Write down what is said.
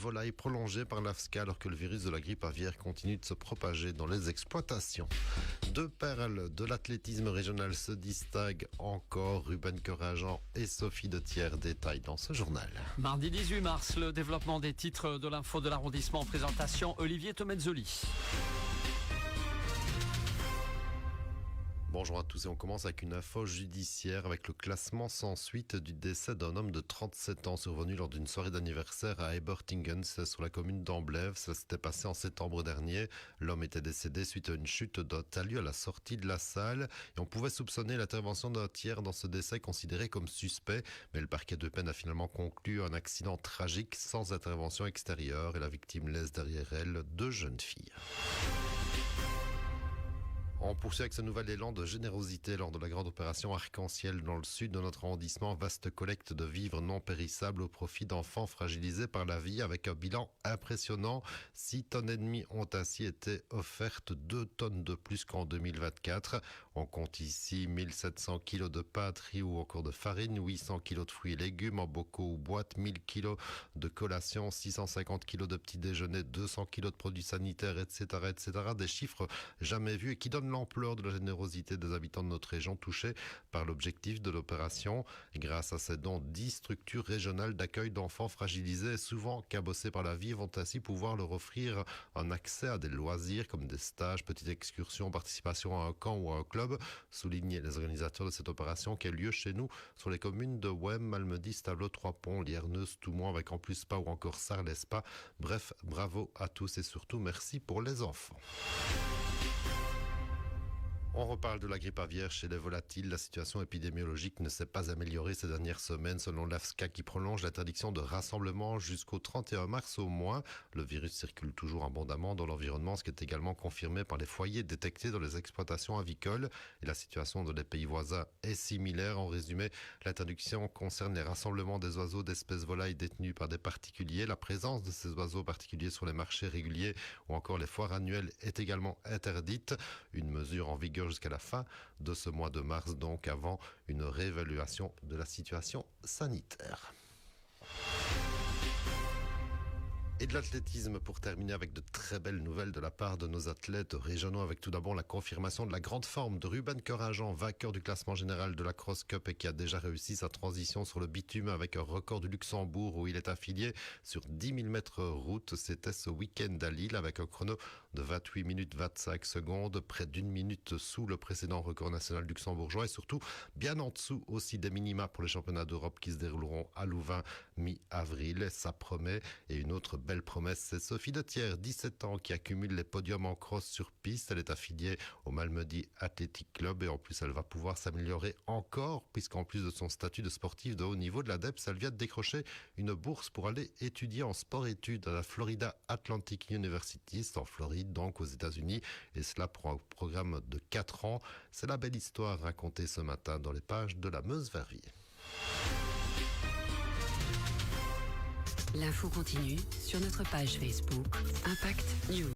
volailles prolongée par l'AFSCA alors que le virus de la grippe aviaire continue de se propager dans les exploitations. Deux perles de l'athlétisme régional se distinguent encore. Ruben Corageant et Sophie de Thiers détaillent dans ce journal. Mardi 18 mars, le développement des titres de l'info de l'arrondissement en présentation Olivier Tomezzoli. Bonjour à tous et on commence avec une info judiciaire avec le classement sans suite du décès d'un homme de 37 ans survenu lors d'une soirée d'anniversaire à Ebertingen, sur la commune d'Amblève. Ça s'était passé en septembre dernier. L'homme était décédé suite à une chute d'un talus à la sortie de la salle et on pouvait soupçonner l'intervention d'un tiers dans ce décès considéré comme suspect. Mais le parquet de peine a finalement conclu un accident tragique sans intervention extérieure et la victime laisse derrière elle deux jeunes filles. On poursuit avec ce nouvel élan de générosité lors de la grande opération Arc-en-Ciel dans le sud de notre arrondissement. Vaste collecte de vivres non périssables au profit d'enfants fragilisés par la vie avec un bilan impressionnant. 6,5 tonnes ont ainsi été offertes, 2 tonnes de plus qu'en 2024. On compte ici 1700 kilos de pâtes, riz ou encore de farine, 800 kilos de fruits et légumes en bocaux ou boîtes, 1000 kilos de collations, 650 kilos de petits déjeuners, 200 kilos de produits sanitaires, etc., etc. Des chiffres jamais vus et qui donnent l'ampleur de la générosité des habitants de notre région touchés par l'objectif de l'opération. Grâce à ces dons, 10 structures régionales d'accueil d'enfants fragilisés, souvent cabossés par la vie, vont ainsi pouvoir leur offrir un accès à des loisirs comme des stages, petites excursions, participation à un camp ou à un club. Soulignent les organisateurs de cette opération qui a lieu chez nous sur les communes de Wem, Malmedy, Stavelot, Trois-Ponts, Lierneuse, Toumont, avec en plus Spa ou encore Sarles-Spa. Bref, bravo à tous et surtout merci pour les enfants. On reparle de la grippe aviaire chez les volatiles. La situation épidémiologique ne s'est pas améliorée ces dernières semaines selon l'AFSCA qui prolonge l'interdiction de rassemblement jusqu'au 31 mars au moins. Le virus circule toujours abondamment dans l'environnement, ce qui est également confirmé par les foyers détectés dans les exploitations avicoles. Et la situation dans les pays voisins est similaire. En résumé, l'interdiction concerne les rassemblements des oiseaux d'espèces volailles détenues par des particuliers. La présence de ces oiseaux particuliers sur les marchés réguliers ou encore les foires annuelles est également interdite. Une mesure en vigueur jusqu'à la fin de ce mois de mars, donc avant une réévaluation de la situation sanitaire. Et de l'athlétisme pour terminer avec de très belles nouvelles de la part de nos athlètes régionaux, avec tout d'abord la confirmation de la grande forme de Ruben Corageant, vainqueur du classement général de la Cross Cup et qui a déjà réussi sa transition sur le bitume avec un record du Luxembourg où il est affilié sur 10 000 mètres route. C'était ce week-end à Lille avec un chrono de 28 minutes 25 secondes, près d'une minute sous le précédent record national luxembourgeois et surtout bien en dessous aussi des minima pour les championnats d'Europe qui se dérouleront à Louvain mi-avril. Ça promet. Et une autre belle promesse, c'est Sophie de Thiers, 17 ans, qui accumule les podiums en cross sur piste. Elle est affiliée au Malmedy Athletic Club et en plus elle va pouvoir s'améliorer encore puisqu'en plus de son statut de sportive de haut niveau de l'ADEPS, elle vient de décrocher une bourse pour aller étudier en sport-études à la Florida Atlantic University, c'est en Floride donc aux États-Unis, et cela pour un programme de 4 ans. C'est la belle histoire racontée ce matin dans les pages de la Meuse-Verviers. L'info continue sur notre page Facebook Impact News.